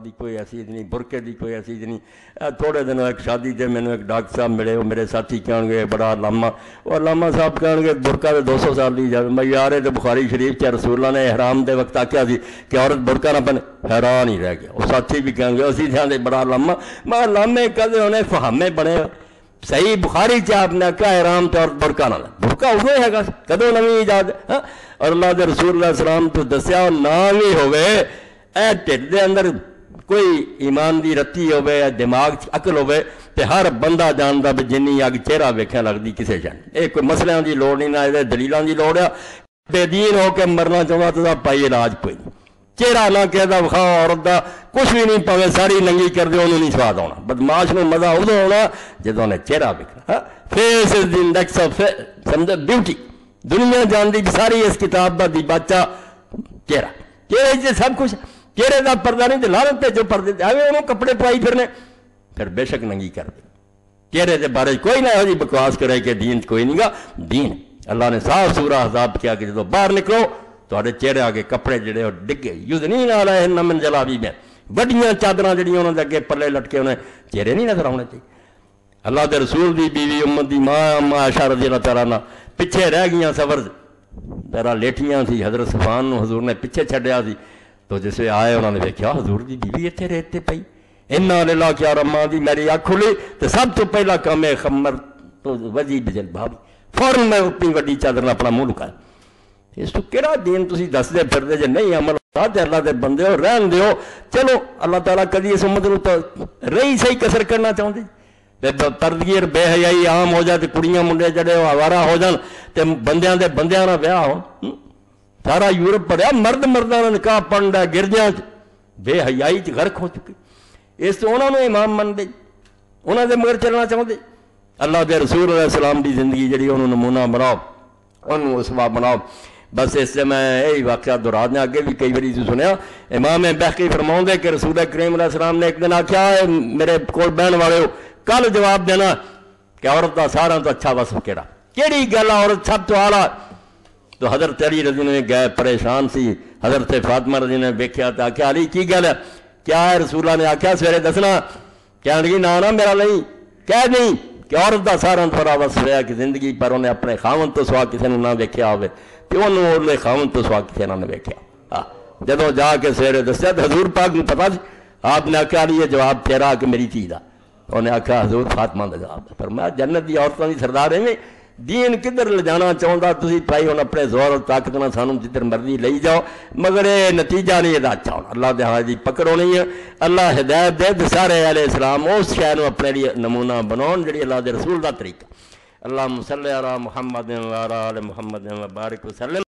دی کوئی حیثیت نہیں، برقے دی کوئی حیثیت نہیں۔ تھوڑے دنوں ایک شادی تے میں نے ایک ڈاکٹر صاحب ملے، وہ میرے ساتھی کہن گے بڑا علامہ، وہ علامہ صاحب کہن گے برقع دے 200 سال دی اجازت۔ میں یار تے بخاری شریف چ رسول اللہ نے احرام دے وقت آکھیا سی کہ عورت برقع نہ پہنے، حیران ہی رہ گیا۔ وہ ساتھی بھی کہن گے اسی تھاں بڑا علامہ، میں علامے کدے ہونے فہامے بنے صحیح بخاری چ آپ نے کہا احرام تے عورت برقع نہ لے، برقع ہوئے ہے گا کدوں نویں ایجاد اور اللہ دے رسول اللہ السلام تو دسیا نہ بھی ہوئے اے ٹھڈ دے اندر کوئی ایمان دی رتی ہوئے یا دماغ عقل ہوئے تے ہر بندہ جاندا بھی جنی اگ چہرہ ویکھن لگدی کسے جان۔ یہ کوئی مسئلے دی لوڑ نہیں، نہ دلیلاں دی لوڑ ہے۔ بے دین ہو کے مرنا چاہتا تو پائی علاج کوئی نہیں، چہرہ نہ کہدا وکھاؤ عورت دا کچھ بھی نہیں، پاوے ساری ننگی کر دے انہوں نہیں سواد آنا۔ بدماش نو مزہ ادو ہونا جدوں نے چہرہ ویکھنا۔ Face is the index of سمجھو بیوٹی، دنیا جاندی ساری اس کتاب دا دی بچہ چہرہ، چہرے سے سب کچھ، چہرے دا پردہ نہیں تے لعنت تے جو پردے تے آوے انہوں کپڑے پائی پھرنے پھر بے شک ننگی کر دے۔ چہرے دے بارے کوئی نہ ہو جی بکواس کرے کہ دین کوئی نہیں گا، دین اللہ نے صاف سورہ احزاب کیا کہ جدو باہر نکلو تواڈے چہرے آگے کپڑے جڑے وہ ڈگے یدنین علیہن من جلابیبہن، وڈیاں چادراں جڑیاں انہوں دے اگے پلے لٹکے انہیں چہرے نہیں نظر آنے چاہیے۔ اللہ دے رسول دی بیوی امت دی ماں عائشہ رضی اللہ تعالیٰ عنہ پیچھے رہ گئیاں سفر ذرا لیٹیاں سی، حضرت صفوان نو حضور نے پیچھے چھڈیا سی تو جس وے آئے انہوں نے دیکھا حضور دی بیوی اتنے ریت تے پئی، انا للہ کیا رما دی میری اکھ کھلی تو سب تو پہلا کام ہے خمر تو وجی بجل بھابی، فوراً میں اپنی وڈی چادر اپنا منہ لکایا۔ اس تو کہڑا دین تسی دس دے پھر دے جے نہیں عمل ہوتا تے اللہ دے بندے ہو رہن دیو۔ چلو اللہ تعالیٰ کدی اس امت نو تو رہی صحیح کسر کرنا چاہتے پردگیر بے حیائی عام ہو جائے تے کڑیاں منڈے جڑے آوارہ ہو جان تے بندیاں دے بندیاں نہ بیاہ ہو۔ سارا یورپ پڑھیا مرد مرداں نکاح پڑھنا گرجیاں بے حیائی چ غرق ہو چکے، اس تو انہوں نے امام من دے، انہوں دے مگر چلنا چاہتے۔ اللہ دے رسول علیہ السلام دی زندگی جڑی انہوں نمونہ بناؤ، انہوں اسوا بناؤ۔ بس اس سے میں یہی واقعہ دہرا دیا، اگے بھی کئی باری سنیا۔ امام بہقی فرماؤں دے کہ رسول کریم علیہ السلام نے ایک دن آخیا میرے کول بہن والے ہو کل جواب دینا کہ عورت کا سارا تو اچھا وصف کہڑا، کیڑی گل عورت سب تو آلہ۔ تو حضرت علی رضی نے گئے پریشان سی، حضرت فاطمہ رضی نے ویکھیا تو آخیا علی کی گل ہے، کیا ہے؟ رسول اللہ نے آخیا سویرے دسنا، کہنے لگی نا میرا نہیں، کہہ نہیں کہ عورت کا سارا تھوڑا وصف ہے کہ زندگی پر انہیں اپنے خاون تو سوا کسی نے نہ ویکھیا ہوئے تو انہوں نے خاون تو سوا کسی نے ویکھیا۔ جدو جا کے سویرے دسیا تو حضور پاک نے پتا آپ نے آخیا علی یہ جواب تیرا کہ میری چیز دا؟ انہیں آخیا حضور فاطمہ دا جواب، فرمایا جنت دی عورتوں دی سردار ہے دین کدھر لے جانا چاہتا تھی پائی ہوں اپنے زور اور طاقت نہ سانوں جدھر مرضی لے جاؤ، مگر یہ نتیجہ نہیں یہ اچھا ہونا۔ اللہ دے حاضی پکڑ ہونی ہے، اللہ ہدایت دے سارے علیہ السلام اس شے نو اپنے لیے نمونہ بناؤ جڑی اللہ دے رسول دا طریقہ۔ اللہم صلی علی محمد و علی آل محمد و بارک وسلم۔